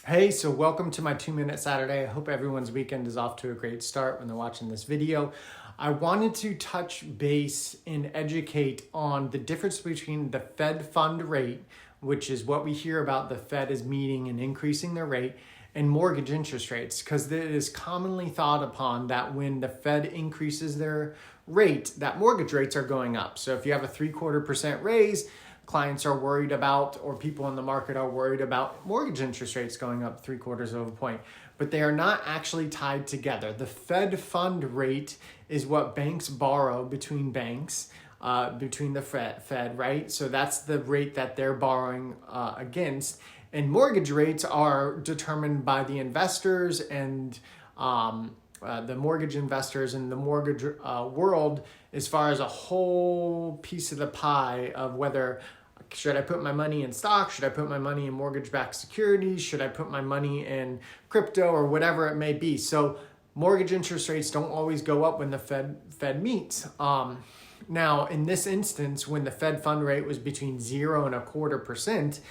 Hey, so welcome to my 2-minute Saturday. I hope everyone's weekend is off to a great start when they're watching this video. I wanted to touch base and educate on the difference between the Fed fund rate, which is what we hear about the Fed is meeting and increasing their rate, and mortgage interest rates, because it is commonly thought upon that when the Fed increases their rate, that mortgage rates are going up. So if you have a 0.75% raise, clients are worried about, or people in the market are worried about mortgage interest rates going up 0.75 of a point, but they are not actually tied together. The Fed fund rate is what banks borrow between banks, between the Fed, right? So that's the rate that they're borrowing against. And mortgage rates are determined by the investors and the mortgage investors in the mortgage world, as far as a whole piece of the pie of whether should I put my money in stock, should I put my money in mortgage-backed securities, should I put my money in crypto, or whatever it may be. So mortgage interest rates don't always go up when the Fed meets. Now, in this instance, when the Fed fund rate was between 0 and 0.25%,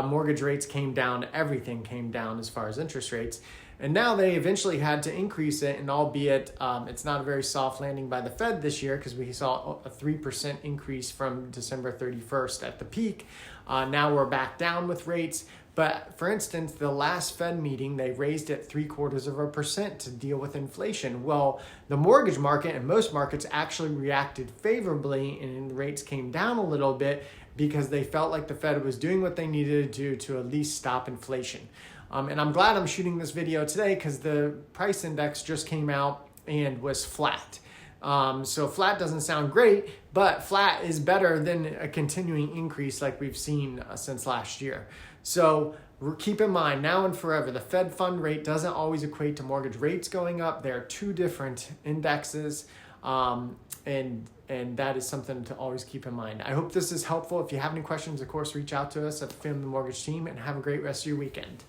mortgage rates came down, everything came down as far as interest rates. And now they eventually had to increase it, and albeit it's not a very soft landing by the Fed this year, because we saw a 3% increase from December 31st at the peak. Now we're back down with rates. But for instance, the last Fed meeting, they raised it 0.75% to deal with inflation. Well, the mortgage market and most markets actually reacted favorably, and rates came down a little bit because they felt like the Fed was doing what they needed to do to at least stop inflation. And I'm glad I'm shooting this video today because the price index just came out and was flat. So flat doesn't sound great, but flat is better than a continuing increase like we've seen since last year. So keep in mind, now and forever, the Fed fund rate doesn't always equate to mortgage rates going up. They're two different indexes, and that is something to always keep in mind. I hope this is helpful. If you have any questions, of course, reach out to us at the Family Mortgage Team, and have a great rest of your weekend.